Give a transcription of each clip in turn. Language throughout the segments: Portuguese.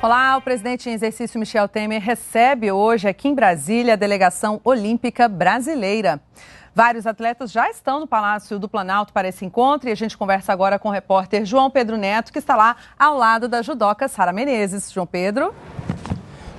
Olá, o presidente em exercício Michel Temer recebe hoje aqui em Brasília a delegação olímpica brasileira. Vários atletas já estão no Palácio do Planalto para esse encontro e a gente conversa agora com o repórter João Pedro Neto, que está lá ao lado da judoca Sara Menezes. João Pedro.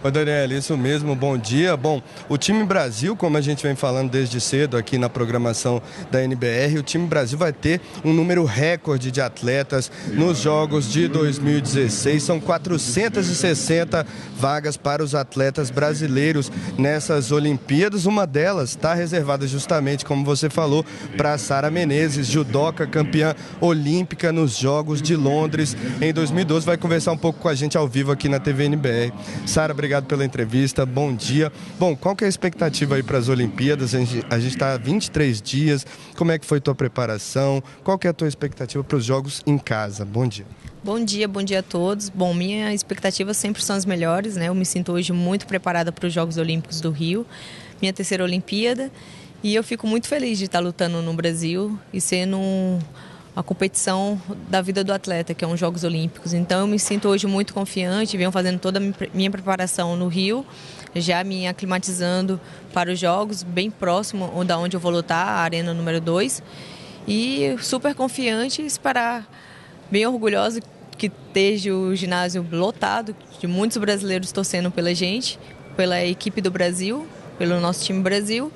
Oi, Daniela, isso mesmo, bom dia. Bom, o time Brasil, como a gente vem falando desde cedo aqui na programação da NBR, o time Brasil vai ter um número recorde de atletas nos Jogos de 2016. São 460 vagas para os atletas brasileiros nessas Olimpíadas. Uma delas está reservada justamente, como você falou, para a Sara Menezes, judoca campeã olímpica nos Jogos de Londres em 2012. Vai conversar um pouco com a gente ao vivo aqui na TV NBR. Sara, obrigado pela entrevista, bom dia. Bom, qual que é a expectativa aí para as Olimpíadas? A gente está há 23 dias, como é que foi tua preparação? Qual que é a tua expectativa para os Jogos em casa? Bom dia. Bom dia a todos. Bom, minha expectativa sempre são as melhores, né? Eu me sinto hoje muito preparada para os Jogos Olímpicos do Rio, minha terceira Olimpíada, e eu fico muito feliz de estar lutando no Brasil e sendo a competição da vida do atleta, que é os Jogos Olímpicos. Então eu me sinto hoje muito confiante, venho fazendo toda a minha preparação no Rio, já me aclimatizando para os Jogos, bem próximo da onde eu vou lutar, a Arena número 2, e super confiante, esperar, bem orgulhosa que esteja o ginásio lotado, de muitos brasileiros torcendo pela gente, pela equipe do Brasil, pelo nosso time Brasil,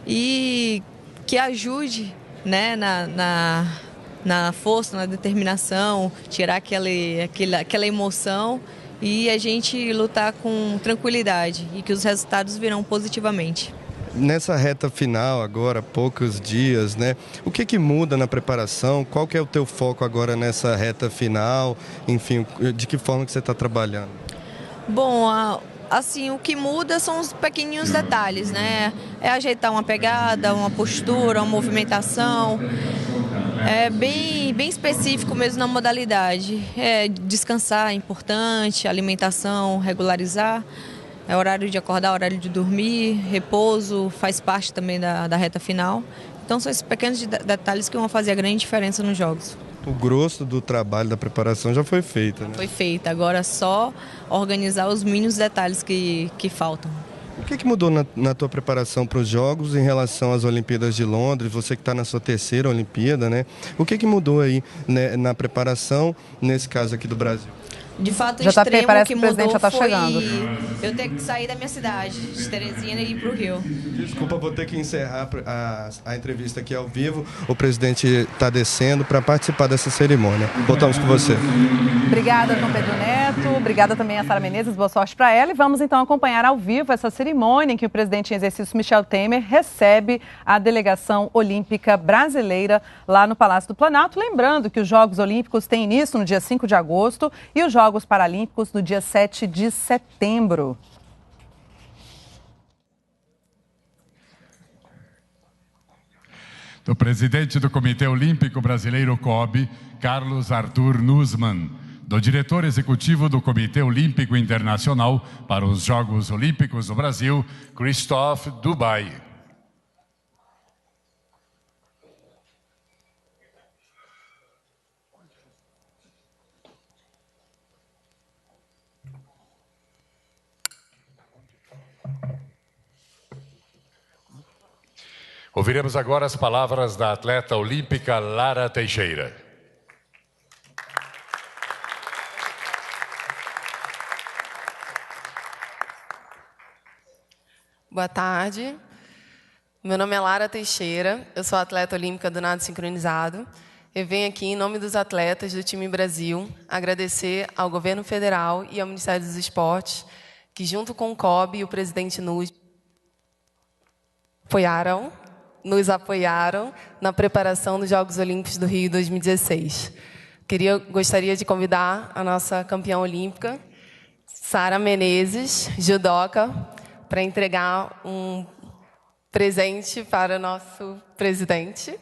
e que ajude, né, na força, na determinação, tirar aquela emoção e a gente lutar com tranquilidade e que os resultados virão positivamente. Nessa reta final agora, poucos dias, né? O que muda na preparação? Qual que é o teu foco agora nessa reta final? Enfim, de que forma que você está trabalhando? Bom, assim, o que muda são os pequenos detalhes, né? É ajeitar uma pegada, uma postura, uma movimentação. É bem específico mesmo na modalidade. Descansar é importante, alimentação, regularizar. É horário de acordar, horário de dormir, repouso, faz parte também da reta final. Então são esses pequenos detalhes que vão fazer a grande diferença nos jogos. O grosso do trabalho, da preparação já foi feito, né? Foi feito, agora é só organizar os mínimos detalhes que faltam. O que mudou na tua preparação para os Jogos em relação às Olimpíadas de Londres? Você que está na sua terceira Olimpíada, né? O que mudou aí, né, na preparação, nesse caso aqui do Brasil? De fato, já extremo tá, parece que que o presidente mudou já tá foi chegando. eu ter que sair da minha cidade, de Teresina, e ir para o Rio. Desculpa, vou ter que encerrar a entrevista aqui ao vivo. O presidente está descendo para participar dessa cerimônia. Voltamos com você. Obrigada, João Pedro Neto. Obrigada também a Sara Menezes. Boa sorte para ela. E vamos então acompanhar ao vivo essa cerimônia em que o presidente em exercício Michel Temer recebe a delegação olímpica brasileira lá no Palácio do Planalto. Lembrando que os Jogos Olímpicos têm início no dia 5 de agosto e os Jogos Paralímpicos no dia 7 de setembro. Do presidente do Comitê Olímpico Brasileiro COB, Carlos Arthur Nussmann, do diretor executivo do Comitê Olímpico Internacional para os Jogos Olímpicos do Brasil, Christophe Dubai. Ouviremos agora as palavras da atleta olímpica Lara Teixeira. Boa tarde, meu nome é Lara Teixeira, eu sou atleta olímpica do nado sincronizado. Eu venho aqui em nome dos atletas do time Brasil agradecer ao governo federal e ao Ministério dos Esportes que junto com o COB e o presidente nos apoiaram na preparação dos Jogos Olímpicos do Rio 2016. Gostaria de convidar a nossa campeã olímpica, Sara Menezes, judoca, para entregar um presente para o nosso presidente.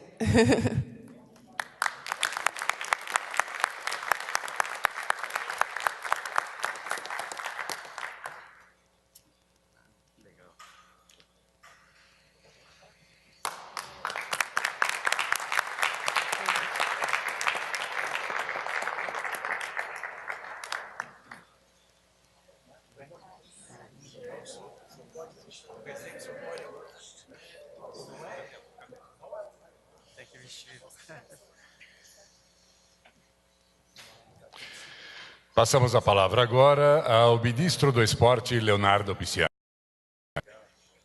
Passamos a palavra agora ao ministro do Esporte, Leonardo Pisciani.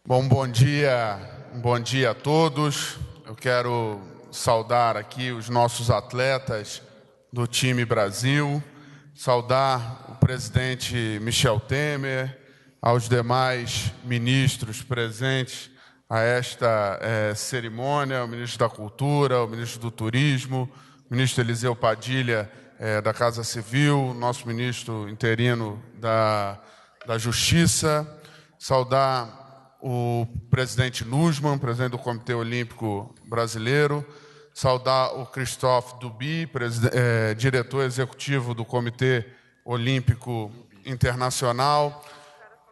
Bom dia a todos. Eu quero saudar aqui os nossos atletas do time Brasil, saudar o presidente Michel Temer, aos demais ministros presentes a esta cerimônia, o ministro da Cultura, o ministro do Turismo, o ministro Eliseu Padilha, da Casa Civil, nosso ministro interino da Justiça, saudar o presidente Nussmann, presidente do Comitê Olímpico Brasileiro, saudar o Christophe Duby, diretor executivo do Comitê Olímpico Internacional,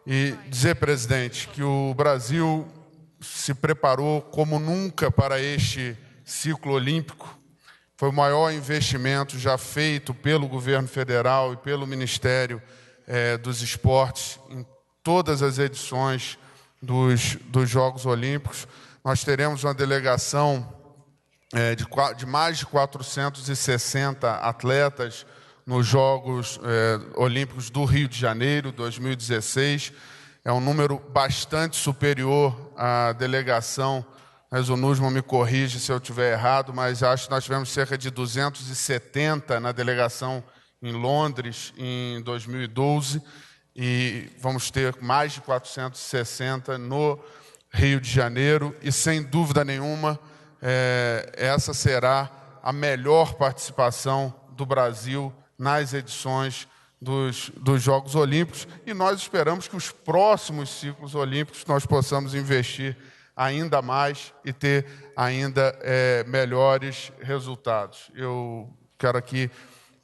e dizer, presidente, que o Brasil se preparou como nunca para este ciclo olímpico. Foi o maior investimento já feito pelo governo federal e pelo Ministério dos Esportes em todas as edições dos Jogos Olímpicos. Nós teremos uma delegação de mais de 460 atletas nos Jogos Olímpicos do Rio de Janeiro, 2016. É um número bastante superior à delegação, mas o Nussmann me corrige se eu estiver errado, mas acho que nós tivemos cerca de 270 na delegação em Londres, em 2012, e vamos ter mais de 460 no Rio de Janeiro, e sem dúvida nenhuma, essa será a melhor participação do Brasil nas edições dos Jogos Olímpicos, e nós esperamos que os próximos ciclos olímpicos nós possamos investir ainda mais e ter ainda melhores resultados. Eu quero aqui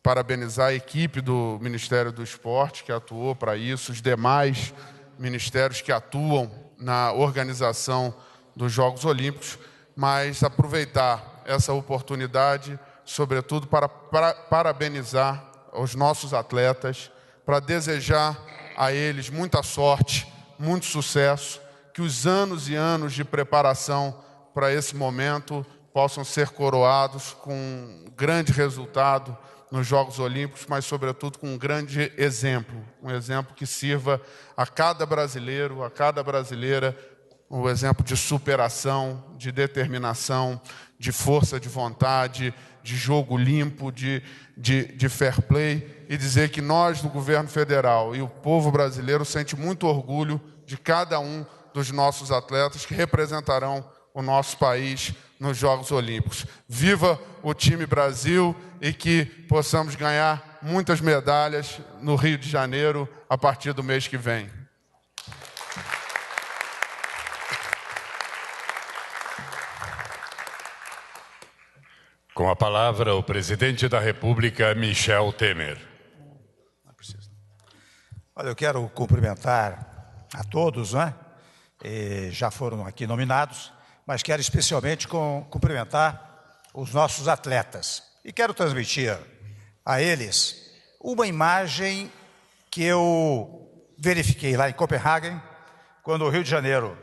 parabenizar a equipe do Ministério do Esporte, que atuou para isso, os demais ministérios que atuam na organização dos Jogos Olímpicos, mas aproveitar essa oportunidade, sobretudo, para parabenizar os nossos atletas, para desejar a eles muita sorte, muito sucesso, que os anos e anos de preparação para esse momento possam ser coroados com um grande resultado nos Jogos Olímpicos, mas, sobretudo, com um grande exemplo, um exemplo que sirva a cada brasileiro, a cada brasileira, um exemplo de superação, de determinação, de força de vontade, de jogo limpo, de fair play, e dizer que nós, do governo federal, e o povo brasileiro sente muito orgulho de cada um dos nossos atletas que representarão o nosso país nos Jogos Olímpicos. Viva o time Brasil e que possamos ganhar muitas medalhas no Rio de Janeiro a partir do mês que vem. Com a palavra, o presidente da República, Michel Temer. Olha, eu quero cumprimentar a todos, né? Já foram aqui nominados, mas quero especialmente cumprimentar os nossos atletas. E quero transmitir a eles uma imagem que eu verifiquei lá em Copenhague, quando o Rio de Janeiro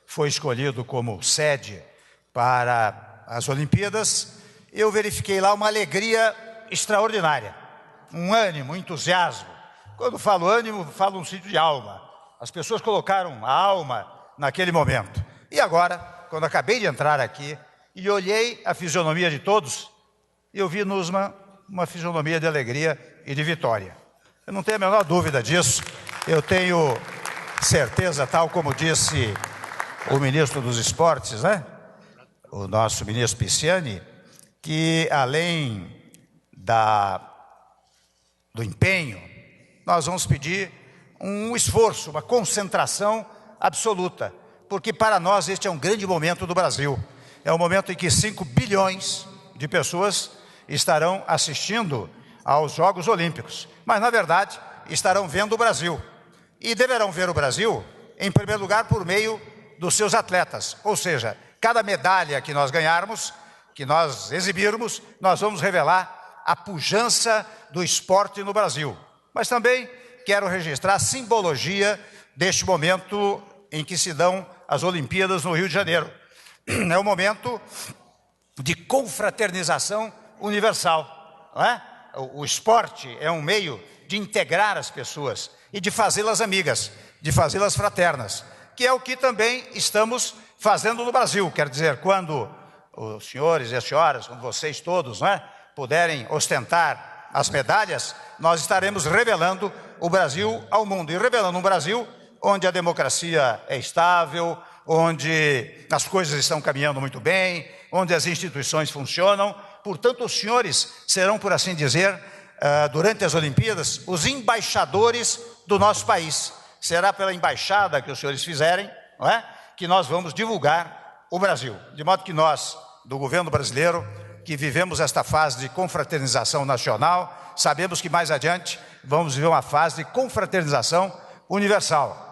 foi escolhido como sede para as Olimpíadas. Eu verifiquei lá uma alegria extraordinária, um ânimo, um entusiasmo. Quando falo ânimo, falo um sítio de alma. As pessoas colocaram a alma naquele momento. E agora, quando acabei de entrar aqui e olhei a fisionomia de todos, eu vi Nussmann uma fisionomia de alegria e de vitória. Eu não tenho a menor dúvida disso. Eu tenho certeza, tal como disse o ministro dos Esportes, né? O nosso ministro Pisciani, que além do empenho, nós vamos pedir um esforço, uma concentração absoluta, porque para nós este é um grande momento do Brasil. É um momento em que 5 bilhões de pessoas estarão assistindo aos Jogos Olímpicos, mas na verdade estarão vendo o Brasil. E deverão ver o Brasil, em primeiro lugar, por meio dos seus atletas, ou seja, cada medalha que nós ganharmos, que nós exibirmos, nós vamos revelar a pujança do esporte no Brasil. Mas também quero registrar a simbologia deste momento em que se dão as Olimpíadas no Rio de Janeiro. É um momento de confraternização universal, não é? O esporte é um meio de integrar as pessoas e de fazê-las amigas, de fazê-las fraternas, que é o que também estamos fazendo no Brasil. Quer dizer, quando os senhores e as senhoras, como vocês todos, não é, puderem ostentar as medalhas, nós estaremos revelando o Brasil ao mundo. E revelando um Brasil onde a democracia é estável, onde as coisas estão caminhando muito bem, onde as instituições funcionam. Portanto, os senhores serão, por assim dizer, durante as Olimpíadas, os embaixadores do nosso país. Será pela embaixada que os senhores fizerem, não é, que nós vamos divulgar o Brasil. De modo que nós, do governo brasileiro, que vivemos esta fase de confraternização nacional, sabemos que mais adiante vamos viver uma fase de confraternização universal.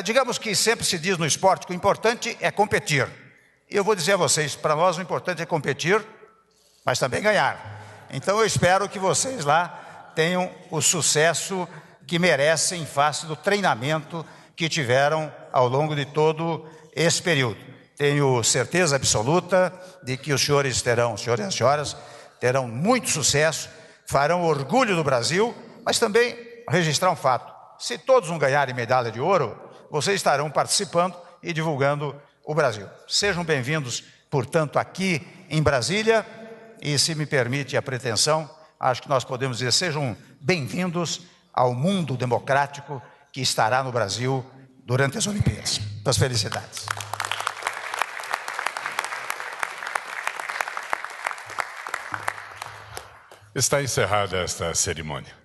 Digamos que sempre se diz no esporte que o importante é competir. E eu vou dizer a vocês, para nós o importante é competir, mas também ganhar. Então eu espero que vocês lá tenham o sucesso que merecem em face do treinamento que tiveram ao longo de todo esse período. Tenho certeza absoluta de que os senhores e as senhoras, terão muito sucesso, farão orgulho do Brasil, mas também registrar um fato. Se todos não ganharem medalha de ouro, vocês estarão participando e divulgando o Brasil. Sejam bem-vindos, portanto, aqui em Brasília, e se me permite a pretensão, acho que nós podemos dizer, sejam bem-vindos ao mundo democrático que estará no Brasil durante as Olimpíadas. Muitas felicidades. Está encerrada esta cerimônia.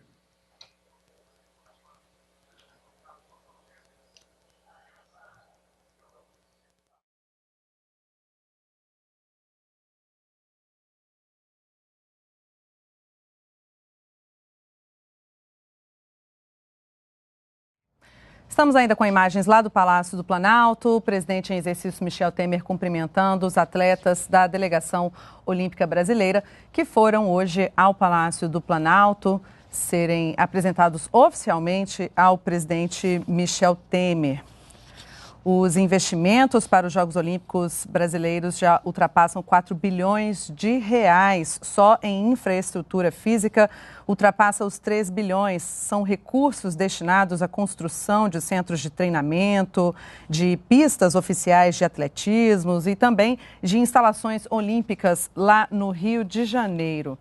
Estamos ainda com imagens lá do Palácio do Planalto, o presidente em exercício Michel Temer cumprimentando os atletas da Delegação Olímpica Brasileira que foram hoje ao Palácio do Planalto serem apresentados oficialmente ao presidente Michel Temer. Os investimentos para os Jogos Olímpicos brasileiros já ultrapassam 4 bilhões de reais só em infraestrutura física, ultrapassa os 3 bilhões. São recursos destinados à construção de centros de treinamento, de pistas oficiais de atletismo e também de instalações olímpicas lá no Rio de Janeiro.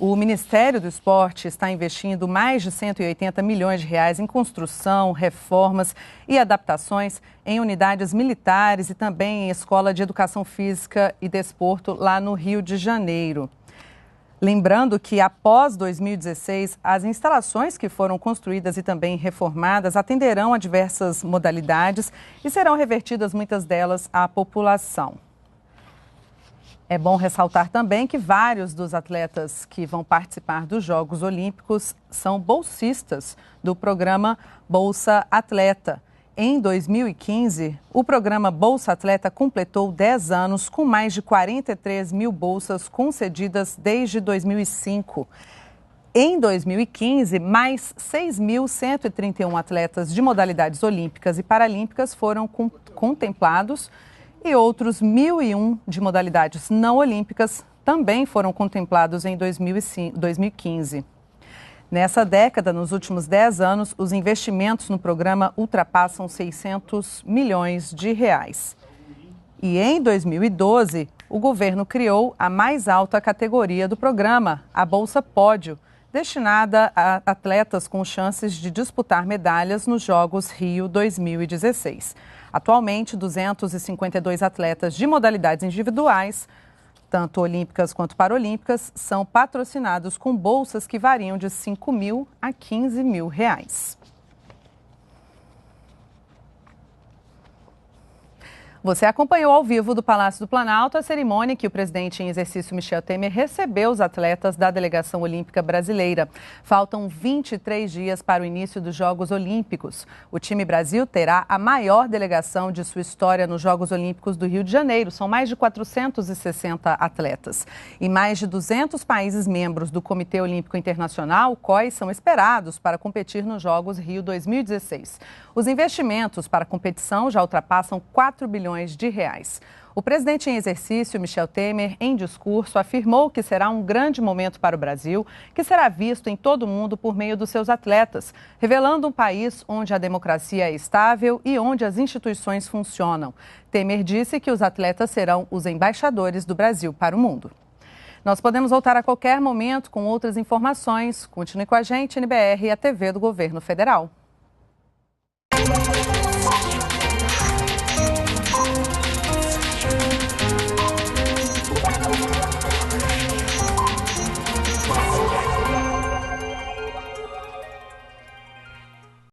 O Ministério do Esporte está investindo mais de 180 milhões de reais em construção, reformas e adaptações em unidades militares e também em escola de educação física e desporto lá no Rio de Janeiro. Lembrando que após 2016, as instalações que foram construídas e também reformadas atenderão a diversas modalidades e serão revertidas muitas delas à população. É bom ressaltar também que vários dos atletas que vão participar dos Jogos Olímpicos são bolsistas do programa Bolsa Atleta. Em 2015, o programa Bolsa Atleta completou 10 anos com mais de 43 mil bolsas concedidas desde 2005. Em 2015, mais 6.131 atletas de modalidades olímpicas e paralímpicas foram contemplados e outros 1.001 de modalidades não olímpicas também foram contemplados em 2015. Nessa década, nos últimos 10 anos, os investimentos no programa ultrapassam 600 milhões de reais. E em 2012, o governo criou a mais alta categoria do programa, a Bolsa Pódio, destinada a atletas com chances de disputar medalhas nos Jogos Rio 2016. Atualmente, 252 atletas de modalidades individuais, tanto olímpicas quanto paralímpicas, são patrocinados com bolsas que variam de R$ 5.000 a R$ 15.000. Você acompanhou ao vivo do Palácio do Planalto a cerimônia que o presidente em exercício Michel Temer recebeu os atletas da Delegação Olímpica Brasileira. Faltam 23 dias para o início dos Jogos Olímpicos. O time Brasil terá a maior delegação de sua história nos Jogos Olímpicos do Rio de Janeiro. São mais de 460 atletas. E mais de 200 países membros do Comitê Olímpico Internacional, COI, são esperados para competir nos Jogos Rio 2016. Os investimentos para a competição já ultrapassam 4 bilhões de reais. O presidente em exercício, Michel Temer, em discurso, afirmou que será um grande momento para o Brasil, que será visto em todo o mundo por meio dos seus atletas, revelando um país onde a democracia é estável e onde as instituições funcionam. Temer disse que os atletas serão os embaixadores do Brasil para o mundo. Nós podemos voltar a qualquer momento com outras informações. Continue com a gente, NBR e a TV do Governo Federal.